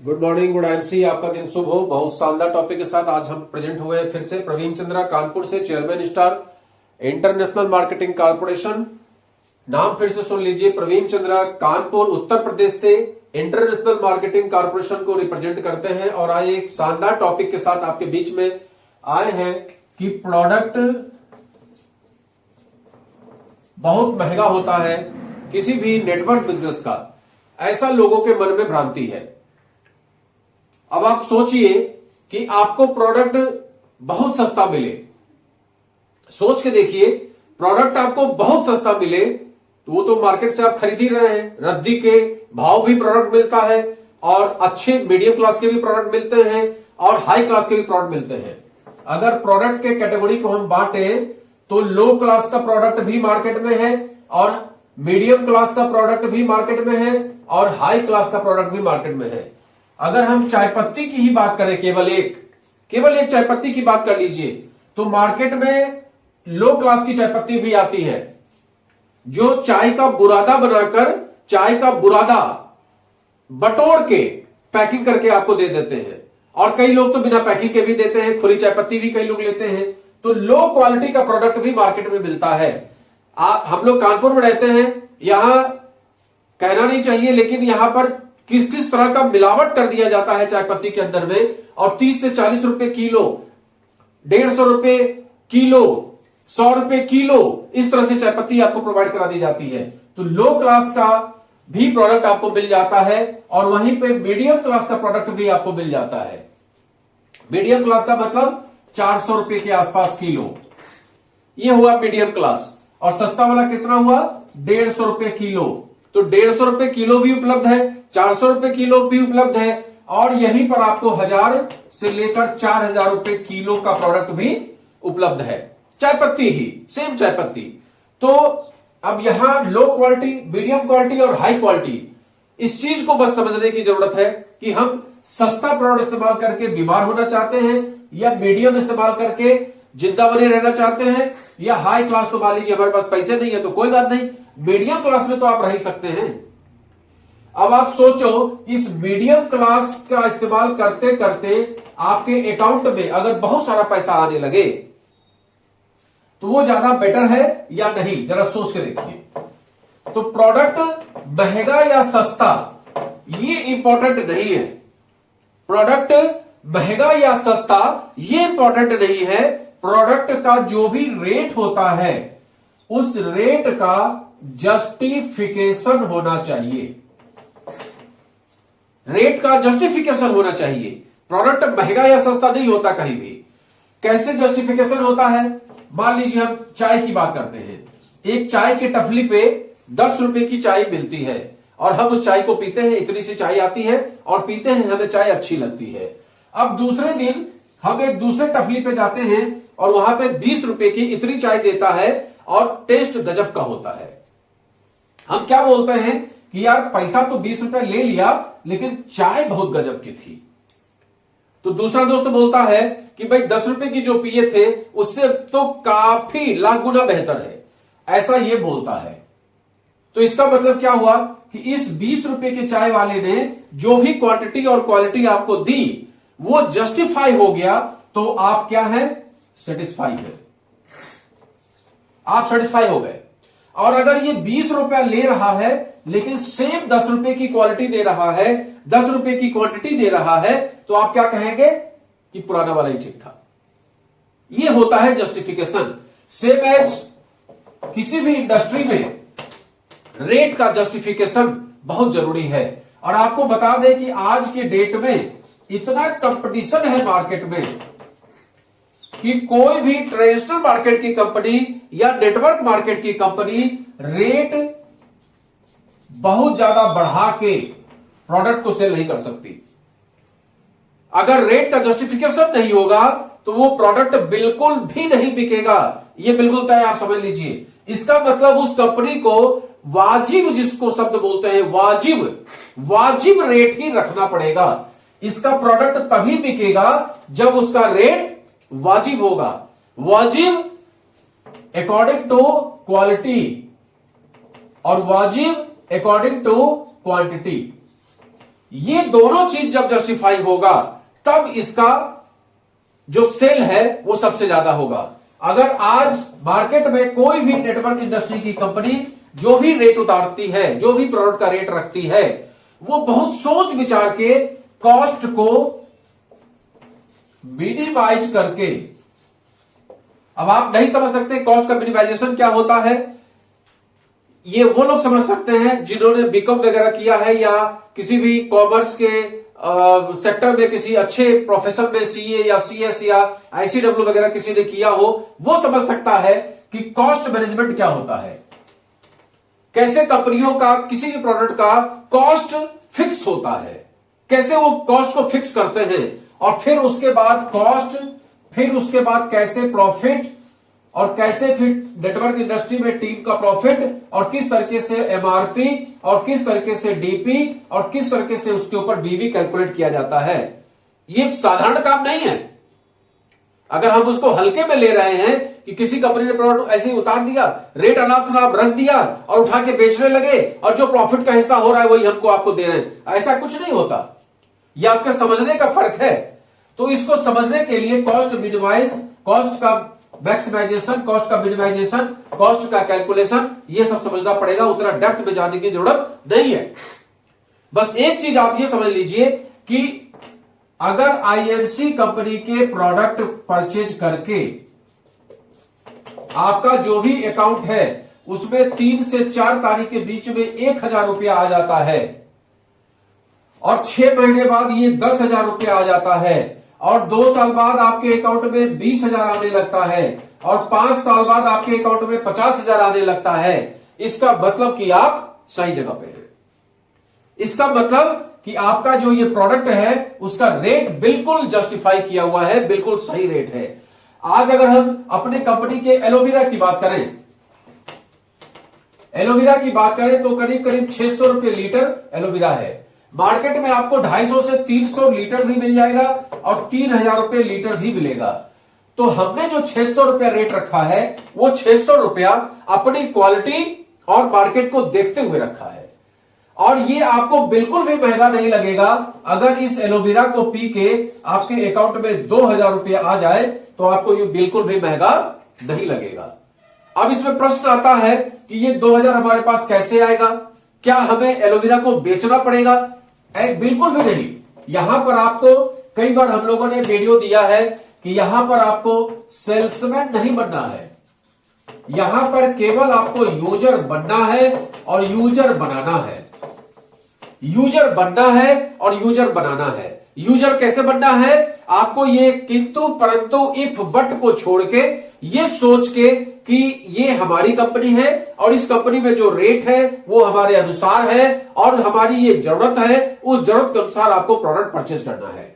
Good morning, good IMC. आपका दिन शुभ हो। बहुत शानदार टॉपिक के साथ आज हम प्रेजेंट हुए हैं फिर से। प्रवीण चंद्रा कानपुर से, chairman star international marketing corporation. नाम फिर से सुन लीजिए, प्रवीण चंद्रा कानपुर उत्तर प्रदेश से इंटरनेशनल मार्केटिंग कॉर्पोरेशन को रिप्रेजेंट करते हैं। और आज एक शानदार टॉपिक के साथ आपके बीच में आए हैं कि प्रोडक्ट बहुत महंगा होता है किसी भी नेटवर्क बिजनेस का, ऐसा लोगों के मन में भ्रांति है। अब आप सोचिए कि आपको प्रोडक्ट बहुत सस्ता मिले, सोच के देखिए, प्रोडक्ट आपको बहुत सस्ता मिले तो वो तो मार्केट से आप खरीद ही रहे हैं। रद्दी के भाव भी प्रोडक्ट मिलता है और अच्छे मीडियम क्लास के भी प्रोडक्ट मिलते हैं और हाई क्लास के भी प्रोडक्ट मिलते हैं। अगर प्रोडक्ट के कैटेगरी को हम बांटे तो लो क्लास का प्रोडक्ट भी मार्केट में है और मीडियम क्लास का प्रोडक्ट भी मार्केट में है और हाई क्लास का प्रोडक्ट भी मार्केट में है। अगर हम चाय पत्ती की ही बात करें, केवल एक चाय पत्ती की बात कर लीजिए, तो मार्केट में लो क्लास की चाय पत्ती भी आती है जो चाय का बुरादा बनाकर, चाय का बुरादा बटोर के पैकिंग करके आपको दे देते हैं। और कई लोग तो बिना पैकिंग के भी देते हैं, खुली चाय पत्ती भी कई लोग लेते हैं। तो लो क्वालिटी का प्रोडक्ट भी मार्केट में मिलता है। हम लोग कानपुर में रहते हैं, यहां कहना नहीं चाहिए लेकिन यहां पर किस किस तरह का मिलावट कर दिया जाता है चाय पत्ती के अंदर में, और 30 से 40 रुपए किलो, 150 रुपए किलो, 100 रुपए किलो, इस तरह से चाय पत्ती आपको प्रोवाइड करा दी जाती है। तो लो क्लास का भी प्रोडक्ट आपको मिल जाता है और वहीं पे मीडियम क्लास का प्रोडक्ट भी आपको मिल जाता है। मीडियम क्लास का मतलब 400 रुपए के आसपास किलो, ये हुआ मीडियम क्लास। और सस्ता वाला कितना हुआ? 150 रुपए किलो। तो 150 रुपए किलो भी उपलब्ध है, 400 रुपए किलो भी उपलब्ध है और यहीं पर आपको 1000 से लेकर 4000 रुपए किलो का प्रोडक्ट भी उपलब्ध है। चाय पत्ती ही, सेम चाय पत्ती। तो अब यहां लो क्वालिटी, मीडियम क्वालिटी और हाई क्वालिटी, इस चीज को बस समझने की जरूरत है कि हम सस्ता प्रोडक्ट इस्तेमाल करके बीमार होना चाहते हैं या मीडियम इस्तेमाल करके जिंदा बने रहना चाहते हैं, या हाई क्लास तो मान लीजिए हमारे पास पैसे नहीं है तो कोई बात नहीं, मीडियम क्लास में तो आप रह ही सकते हैं। अब आप सोचो, इस मीडियम क्लास का इस्तेमाल करते करते आपके अकाउंट में अगर बहुत सारा पैसा आने लगे तो वो ज्यादा बेटर है या नहीं, जरा सोच के देखिए। तो प्रोडक्ट महंगा या सस्ता ये इंपॉर्टेंट नहीं है। प्रोडक्ट महंगा या सस्ता ये इंपॉर्टेंट नहीं है। प्रोडक्ट का जो भी रेट होता है उस रेट का जस्टिफिकेशन होना चाहिए। रेट का जस्टिफिकेशन होना चाहिए। प्रोडक्ट महंगा या सस्ता नहीं होता कहीं भी। कैसे जस्टिफिकेशन होता है? मान लीजिए हम चाय की बात करते हैं, एक चाय की टफली पे 10 रुपए की चाय मिलती है और हम उस चाय को पीते हैं, इतनी सी चाय आती है और पीते हैं, हमें चाय अच्छी लगती है। अब दूसरे दिन हम एक दूसरे टफली पे जाते हैं और वहां पे 20 रुपए की इतनी चाय देता है और टेस्ट गजब का होता है। हम क्या बोलते हैं कि यार पैसा तो 20 रुपए ले लिया लेकिन चाय बहुत गजब की थी। तो दूसरा दोस्त बोलता है कि भाई 10 रुपए की जो पिए थे उससे तो काफी लाख गुना बेहतर है, ऐसा ये बोलता है। तो इसका मतलब क्या हुआ कि इस 20 रुपए के चाय वाले ने जो भी क्वांटिटी और क्वालिटी आपको दी वो जस्टिफाई हो गया, तो आप क्या है? सेटिस्फाई है, आप सेटिस्फाई हो गए। और अगर ये 20 रुपया ले रहा है लेकिन सेम 10 रुपए की क्वालिटी दे रहा है, 10 रुपए की क्वांटिटी दे रहा है, तो आप क्या कहेंगे कि पुराना वाला ही ठीक था। ये होता है जस्टिफिकेशन। सेम एज किसी भी इंडस्ट्री में रेट का जस्टिफिकेशन बहुत जरूरी है। और आपको बता दें कि आज के डेट में इतना कंपटीशन है मार्केट में कि कोई भी ट्रेडिशनल मार्केट की कंपनी या नेटवर्क मार्केट की कंपनी रेट बहुत ज्यादा बढ़ा के प्रोडक्ट को सेल नहीं कर सकती। अगर रेट का जस्टिफिकेशन नहीं होगा तो वो प्रोडक्ट बिल्कुल भी नहीं बिकेगा। ये बिल्कुल तय, आप समझ लीजिए। इसका मतलब उस कंपनी को वाजिब, जिसको शब्द बोलते हैं वाजिब रेट ही रखना पड़ेगा। इसका प्रोडक्ट तभी बिकेगा जब उसका रेट वाजिब होगा। वाजिब अकॉर्डिंग टू क्वालिटी और वाजिब अकॉर्डिंग टू क्वांटिटी। ये दोनों चीज जब जस्टिफाई होगा तब इसका जो सेल है वो सबसे ज्यादा होगा। अगर आज मार्केट में कोई भी नेटवर्क इंडस्ट्री की कंपनी जो भी रेट उतारती है, जो भी प्रोडक्ट का रेट रखती है, वो बहुत सोच विचार के कॉस्ट को मिनिमाइज करके, अब आप नहीं समझ सकते कॉस्ट का मिनिमाइजेशन क्या होता है, ये वो लोग समझ सकते हैं जिन्होंने बीकॉम वगैरह किया है या किसी भी कॉमर्स के सेक्टर में किसी अच्छे प्रोफेशन में सीए या सीएस या आईसीडब्ल्यू वगैरह किसी ने किया हो, वो समझ सकता है कि कॉस्ट मैनेजमेंट क्या होता है, कैसे कंपनियों का किसी भी प्रोडक्ट का कॉस्ट फिक्स होता है, कैसे वो कॉस्ट को फिक्स करते हैं और फिर उसके बाद कॉस्ट, फिर उसके बाद कैसे प्रॉफिट और कैसे फिर नेटवर्क इंडस्ट्री में टीम का प्रॉफिट और किस तरीके से एमआरपी और किस तरीके से डीपी और किस तरीके से उसके ऊपर बीवी कैलकुलेट किया जाता है। ये एक साधारण काम नहीं है। अगर हम उसको हल्के में ले रहे हैं कि किसी कंपनी ने प्रोडक्ट ऐसे ही उतार दिया, रेट अनाप शनाप रख दिया और उठा के बेचने लगे और जो प्रॉफिट का हिस्सा हो रहा है वही हमको आपको दे रहे हैं, ऐसा कुछ नहीं होता। यह आपके समझने का फर्क है। तो इसको समझने के लिए कॉस्ट मिनिमाइज, कॉस्ट का मैक्सिमाइजेशन, कॉस्ट का मिनिमाइजेशन, कॉस्ट का कैलकुलेशन, ये सब समझना पड़ेगा। उतना डेप्थ में जाने की जरूरत नहीं है। बस एक चीज आप ये समझ लीजिए कि अगर आईएमसी कंपनी के प्रोडक्ट परचेज करके आपका जो भी अकाउंट है उसमें 3 से 4 तारीख के बीच में 1,000 रुपया आ जाता है और 6 महीने बाद ये 10,000 रुपया आ जाता है और 2 साल बाद आपके अकाउंट में 20,000 आने लगता है और 5 साल बाद आपके अकाउंट में 50,000 आने लगता है, इसका मतलब कि आप सही जगह पे हैं। इसका मतलब कि आपका जो ये प्रोडक्ट है उसका रेट बिल्कुल जस्टिफाई किया हुआ है, बिल्कुल सही रेट है। आज अगर हम अपने कंपनी के एलोवेरा की बात करें, एलोवेरा की बात करें तो करीब करीब 600 रुपये लीटर एलोवेरा है। मार्केट में आपको 250 से 300 लीटर भी मिल जाएगा और 3,000 रुपये लीटर भी मिलेगा। तो हमने जो 600 रुपया रेट रखा है वो 600 रुपया अपनी क्वालिटी और मार्केट को देखते हुए रखा है और ये आपको बिल्कुल भी महंगा नहीं लगेगा। अगर इस एलोवेरा को पी के आपके अकाउंट में 2,000 रुपया आ जाए तो आपको ये बिल्कुल भी महंगा नहीं लगेगा। अब इसमें प्रश्न आता है कि ये 2,000 हमारे पास कैसे आएगा, क्या हमें एलोवेरा को बेचना पड़ेगा? बिल्कुल भी नहीं। यहां पर आपको कई बार हम लोगों ने वीडियो दिया है कि यहां पर आपको सेल्समैन नहीं बनना है, यहां पर केवल आपको यूजर बनना है और यूजर बनाना है। यूजर बनना है और यूजर बनाना है। यूजर कैसे बनना है? आपको ये किंतु परंतु इफ बट को छोड़ के ये सोच के कि ये हमारी कंपनी है और इस कंपनी में जो रेट है वो हमारे अनुसार है और हमारी ये जरूरत है, उस जरूरत के अनुसार आपको प्रोडक्ट परचेज करना है।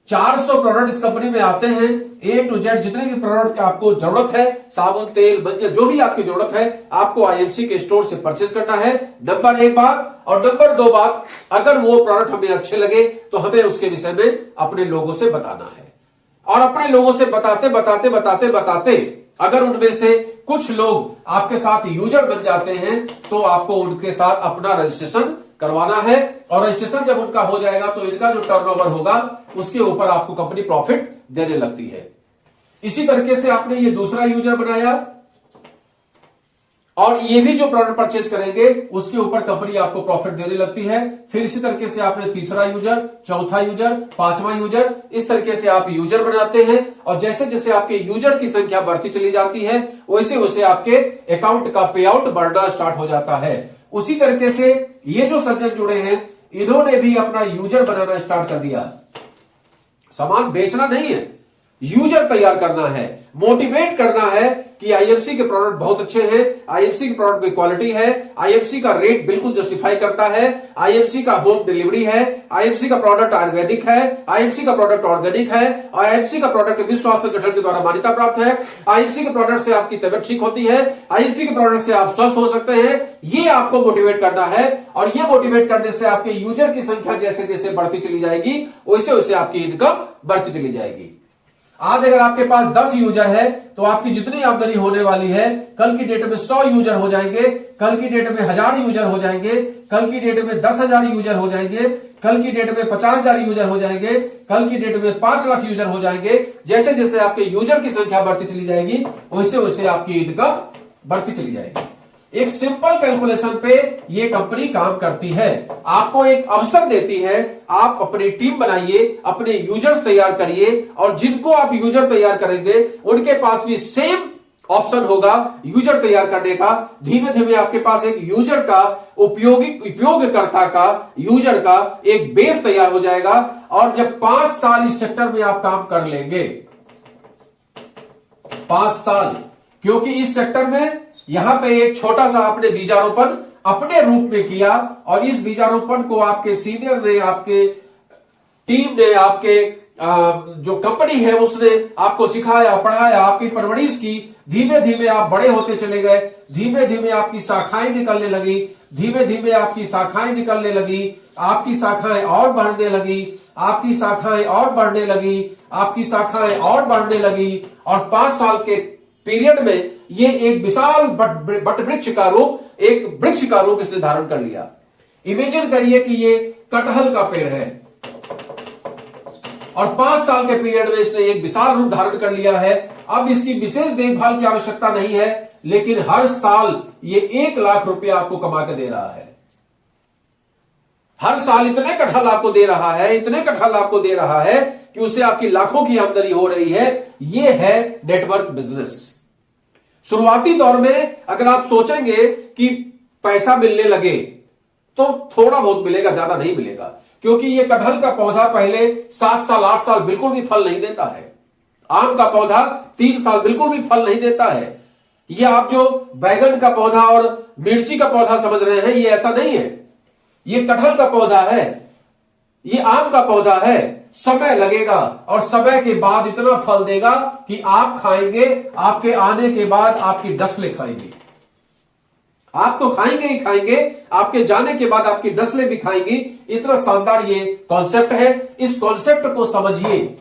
400 प्रोडक्ट इस कंपनी में आते हैं, ए टू जेड जितने भी प्रोडक्ट की आपको जरूरत है, साबुन, तेल, मंजन, जो भी आपकी जरूरत है आपको आईएमसी के स्टोर से परचेज करना है। नंबर 1 बात। और नंबर 2 बात, अगर वो प्रोडक्ट हमें अच्छे लगे तो हमें उसके विषय में अपने लोगों से बताना है और अपने लोगों से बताते बताते बताते बताते अगर उनमें से कुछ लोग आपके साथ यूजर बन जाते हैं तो आपको उनके साथ अपना रजिस्ट्रेशन करवाना है और रजिस्ट्रेशन जब उनका हो जाएगा तो इनका जो टर्नओवर होगा उसके ऊपर आपको कंपनी प्रॉफिट देने लगती है। इसी तरीके से आपने ये दूसरा यूजर बनाया और ये भी जो प्रोडक्ट परचेज करेंगे उसके ऊपर कंपनी आपको प्रॉफिट देने लगती है। फिर इसी तरीके से आपने तीसरा यूजर, चौथा यूजर, 5वां यूजर, इस तरीके से आप यूजर बनाते हैं और जैसे जैसे आपके यूजर की संख्या बढ़ती चली जाती है वैसे वैसे आपके अकाउंट का पे आउट बढ़ना स्टार्ट हो जाता है। उसी तरीके से ये जो सज्जन जुड़े हैं इन्होंने भी अपना यूजर बनाना स्टार्ट कर दिया। सामान बेचना नहीं है, यूजर तैयार करना है, मोटिवेट करना है कि आईएफसी के प्रोडक्ट बहुत अच्छे हैं, आईएफसी के प्रोडक्ट में क्वालिटी है, आईएफसी का रेट बिल्कुल जस्टिफाई करता है, आईएफसी का होम डिलीवरी है, आईएफसी का प्रोडक्ट आयुर्वेदिक है, आईएफसी का प्रोडक्ट ऑर्गेनिक है और आईएफसी का प्रोडक्ट विश्व स्वास्थ्य संगठन के द्वारा मान्यता प्राप्त है। आईएफसी के प्रोडक्ट से आपकी तबियत ठीक होती है, आईएफसी के प्रोडक्ट से आप स्वस्थ हो सकते हैं। ये आपको मोटिवेट करना है और ये मोटिवेट करने से आपके यूजर की संख्या जैसे जैसे बढ़ती चली जाएगी वैसे वैसे आपकी इनकम बढ़ती चली जाएगी। आज अगर आपके पास 10 यूजर है तो आपकी जितनी आमदनी होने वाली है कल की डेट में 100 यूजर हो जाएंगे, कल की डेट में 1000 यूजर हो जाएंगे, कल की डेट में 10,000 यूजर हो जाएंगे, कल की डेट में 50,000 यूजर हो जाएंगे, कल की डेट में 5 लाख यूजर हो जाएंगे। जैसे जैसे आपके यूजर की संख्या बढ़ती चली जाएगी वैसे वैसे आपकी इनकम बढ़ती चली जाएगी। एक सिंपल कैलकुलेशन पे ये कंपनी काम करती है, आपको एक अवसर देती है। आप अपनी टीम बनाइए, अपने यूजर्स तैयार करिए और जिनको आप यूजर तैयार करेंगे उनके पास भी सेम ऑप्शन होगा यूजर तैयार करने का। धीमे धीमे आपके पास एक यूजर का उपयोगकर्ता का यूजर का एक बेस तैयार हो जाएगा। और जब 5 साल इस सेक्टर में आप काम कर लेंगे, 5 साल, क्योंकि इस सेक्टर में यहां पे एक छोटा सा आपने बीजारोपण अपने रूप में किया और इस बीजारोपण को आपके सीनियर ने, आपके टीम ने, आपके जो कंपनी है उसने आपको सिखाया, पढ़ाया, आपकी परवरिश की। धीमे धीमे आप बड़े होते चले गए, धीमे धीमे आपकी शाखाएं निकलने लगी, धीमे धीमे आपकी शाखाएं निकलने लगी, आपकी शाखाएं और बढ़ने लगी, आपकी शाखाएं और बढ़ने लगी, आपकी शाखाएं और बढ़ने लगी और 5 साल के पीरियड में ये एक विशाल बट वृक्ष का रूप, एक वृक्ष का रूप इसने धारण कर लिया। इमेजिन करिए कि ये कटहल का पेड़ है और 5 साल के पीरियड में इसने एक विशाल रूप धारण कर लिया है। अब इसकी विशेष देखभाल की आवश्यकता नहीं है, लेकिन हर साल ये 1 लाख रुपया आपको कमा के दे रहा है। हर साल इतने कटहल आपको दे रहा है, इतने कटहल आपको दे रहा है कि उससे आपकी लाखों की आमदनी हो रही है। ये है नेटवर्क बिजनेस। शुरुआती दौर में अगर आप सोचेंगे कि पैसा मिलने लगे तो थोड़ा बहुत मिलेगा, ज्यादा नहीं मिलेगा, क्योंकि ये कटहल का पौधा पहले 7 साल 8 साल बिल्कुल भी फल नहीं देता है। आम का पौधा 3 साल बिल्कुल भी फल नहीं देता है। ये आप जो बैगन का पौधा और मिर्ची का पौधा समझ रहे हैं, ये ऐसा नहीं है। ये कटहल का पौधा है, ये आम का पौधा है। समय लगेगा और समय के बाद इतना फल देगा कि आप खाएंगे, आपके आने के बाद आपकी नस्लें खाएंगी। आप तो खाएंगे ही खाएंगे, आपके जाने के बाद आपकी नस्लें भी खाएंगी। इतना शानदार ये कॉन्सेप्ट है। इस कॉन्सेप्ट को समझिए,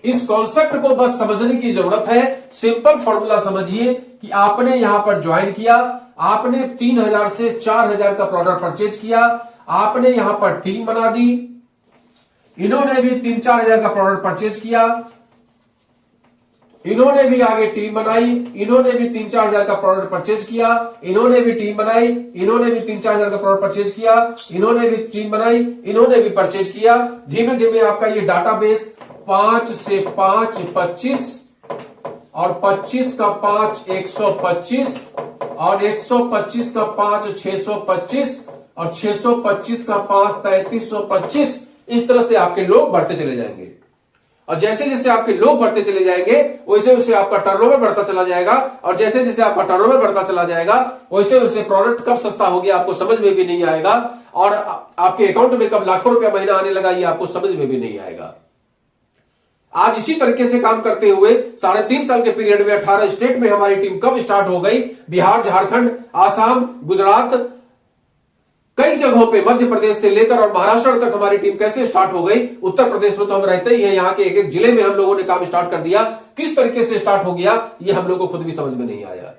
इस कॉन्सेप्ट को बस समझने की जरूरत है। सिंपल फॉर्मूला समझिए कि आपने यहां पर ज्वाइन किया, आपने 3000 से 4000 का प्रोडक्ट परचेज किया, आपने यहां पर टीम बना दी, इन्होंने भी 3-4 हजार का प्रोडक्ट परचेज किया, इन्होंने भी आगे टीम बनाई, इन्होंने भी 3-4 हजार का प्रोडक्ट परचेज किया, इन्होंने भी टीम बनाई, इन्होंने भी 3-4 हजार का प्रोडक्ट परचेज किया, इन्होंने भी टीम बनाई, इन्होंने भी परचेज किया। धीमे धीमे आपका ये डाटाबेस 5 से 5 25 और 25 का 5 125 और 125 का 5 625 और 625 का 5 3325। इस तरह से आपके लोग बढ़ते चले जाएंगे और जैसे जैसे आपके लोग बढ़ते चले जाएंगे वैसे वैसे आपका टर्नओवर बढ़ता चला जाएगा और जैसे जैसे आपका टर्नओवर बढ़ता चला जाएगा वैसे वैसे प्रोडक्ट कब सस्ता हो गया आपको समझ में भी नहीं आएगा और आपके अकाउंट में कब लाखों रुपया महीना आने लगा ये आपको समझ में भी नहीं आएगा। आज इसी तरीके से काम करते हुए 3.5 साल के पीरियड में 18 स्टेट में हमारी टीम कब स्टार्ट हो गई, बिहार, झारखंड, आसाम, गुजरात, कई जगहों पे, मध्य प्रदेश से लेकर और महाराष्ट्र तक हमारी टीम कैसे स्टार्ट हो गई। उत्तर प्रदेश में तो हम रहते ही हैं, यहाँ के एक एक जिले में हम लोगों ने काम स्टार्ट कर दिया। किस तरीके से स्टार्ट हो गया ये हम लोगों को खुद भी समझ में नहीं आया,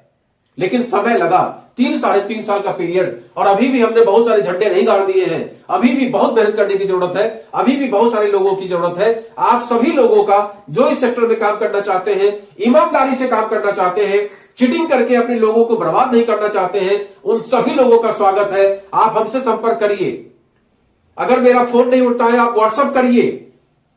लेकिन समय लगा। 3-3.5 साल का पीरियड और अभी भी हमने बहुत सारे झंडे नहीं गाड़ दिए हैं। अभी भी बहुत मेहनत करने की जरूरत है, अभी भी बहुत सारे लोगों की जरूरत है। आप सभी लोगों का जो इस सेक्टर में काम करना चाहते हैं, ईमानदारी से काम करना चाहते हैं, चीटिंग करके अपने लोगों को बर्बाद नहीं करना चाहते हैं, उन सभी लोगों का स्वागत है। आप हमसे संपर्क करिए। अगर मेरा फोन नहीं उठता है आप व्हाट्सएप करिए,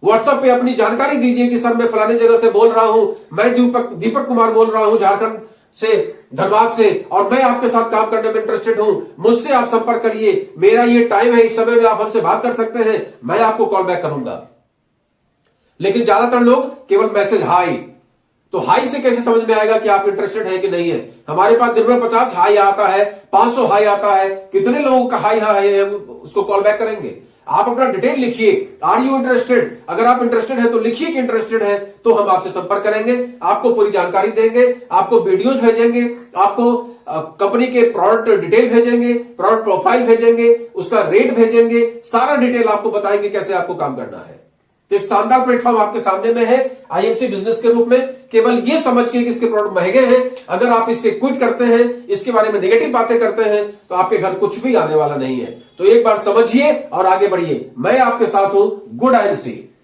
व्हाट्सएप पे अपनी जानकारी दीजिए कि सर मैं फलाने जगह से बोल रहा हूं, मैं दीपक कुमार बोल रहा हूं झारखंड से, धनबाद से, और मैं आपके साथ काम करने में इंटरेस्टेड हूं, मुझसे आप संपर्क करिए। मेरा ये टाइम है, इस समय में आप हमसे बात कर सकते हैं, मैं आपको कॉल बैक करूंगा। लेकिन ज्यादातर लोग केवल मैसेज हाई, तो हाई से कैसे समझ में आएगा कि आप इंटरेस्टेड है कि नहीं है। हमारे पास दिन भर 50 हाई आता है, 500 हाई आता है, कितने लोगों का हाई है उसको कॉल बैक करेंगे। आप अपना डिटेल लिखिए, आर यू इंटरेस्टेड। अगर आप इंटरेस्टेड है तो लिखिए कि इंटरेस्टेड है, तो हम आपसे संपर्क करेंगे, आपको पूरी जानकारी देंगे, आपको वीडियोज भेजेंगे, आपको कंपनी के प्रोडक्ट डिटेल भेजेंगे, प्रोडक्ट प्रोफाइल भेजेंगे, उसका रेट भेजेंगे, सारा डिटेल आपको बताएंगे कैसे आपको काम करना है। तो एक शानदार प्लेटफॉर्म आपके सामने में है आईएमसी बिजनेस के रूप में। केवल ये समझ के कि इसके प्रोडक्ट महंगे हैं, अगर आप इससे क्विट करते हैं, इसके बारे में नेगेटिव बातें करते हैं, तो आपके घर कुछ भी आने वाला नहीं है। तो एक बार समझिए और आगे बढ़िए। मैं आपके साथ हूं गुड आईएमसी।